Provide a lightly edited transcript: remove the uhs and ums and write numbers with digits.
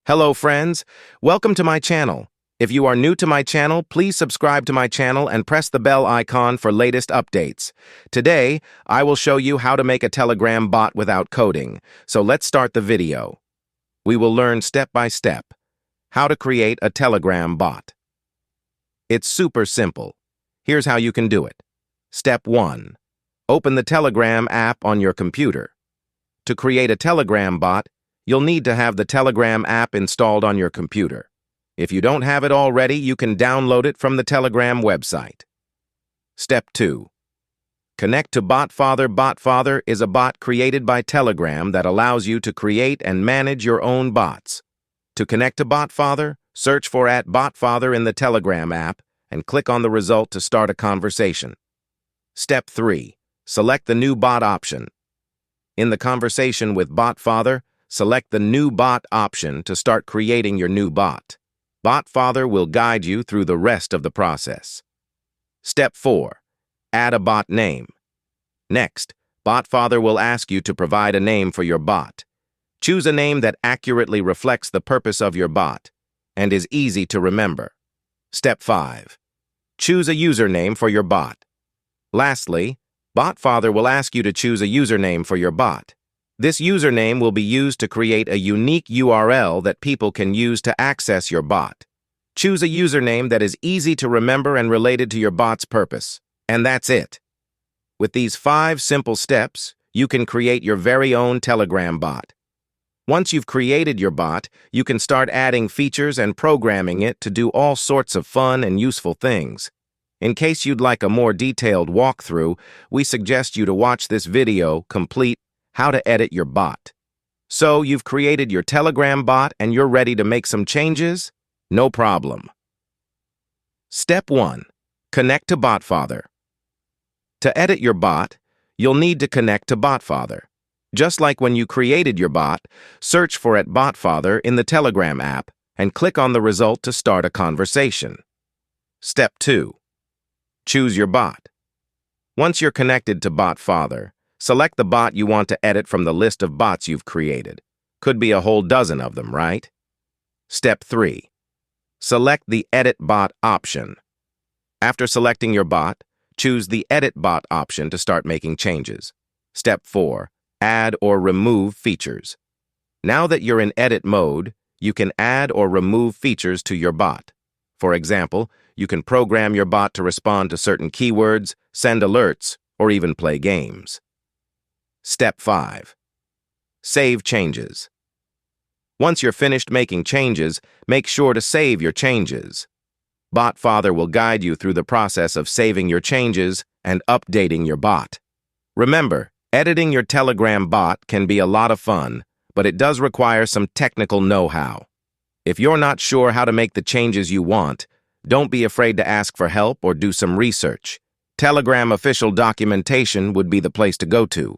Hello friends, welcome to my channel. If you are new to my channel, please subscribe to my channel and press the bell icon for latest updates. Today, I will show you how to make a Telegram bot without coding. So let's start the video. We will learn step by step how to create a Telegram bot. It's super simple. Here's how you can do it. Step 1. Open the Telegram app on your computer. To create a Telegram bot, you'll need to have the Telegram app installed on your computer. If you don't have it already, you can download it from the Telegram website. Step 2. Connect to BotFather. BotFather is a bot created by Telegram that allows you to create and manage your own bots. To connect to BotFather, search for @BotFather in the Telegram app and click on the result to start a conversation. Step 3. Select the new bot option. In the conversation with BotFather, select the New Bot option to start creating your new bot. BotFather will guide you through the rest of the process. Step 4. Add a bot name. Next, BotFather will ask you to provide a name for your bot. Choose a name that accurately reflects the purpose of your bot and is easy to remember. Step 5. Choose a username for your bot. Lastly, BotFather will ask you to choose a username for your bot. This username will be used to create a unique URL that people can use to access your bot. Choose a username that is easy to remember and related to your bot's purpose. And that's it. With these 5 simple steps, you can create your very own Telegram bot. Once you've created your bot, you can start adding features and programming it to do all sorts of fun and useful things. In case you'd like a more detailed walkthrough, we suggest you to watch this video complete how to edit your bot. So you've created your Telegram bot and you're ready to make some changes? No problem. Step 1. Connect to BotFather. To edit your bot, you'll need to connect to BotFather. Just like when you created your bot, search for @BotFather in the Telegram app and click on the result to start a conversation. Step 2. Choose your bot. Once you're connected to BotFather, select the bot you want to edit from the list of bots you've created. Could be a whole dozen of them, right? Step 3. Select the Edit Bot option. After selecting your bot, choose the Edit Bot option to start making changes. Step 4. Add or remove features. Now that you're in edit mode, you can add or remove features to your bot. For example, you can program your bot to respond to certain keywords, send alerts, or even play games. Step 5. Save changes. Once you're finished making changes, make sure to save your changes. BotFather will guide you through the process of saving your changes and updating your bot. Remember, editing your Telegram bot can be a lot of fun, but it does require some technical know-how. If you're not sure how to make the changes you want, don't be afraid to ask for help or do some research. Telegram official documentation would be the place to go to.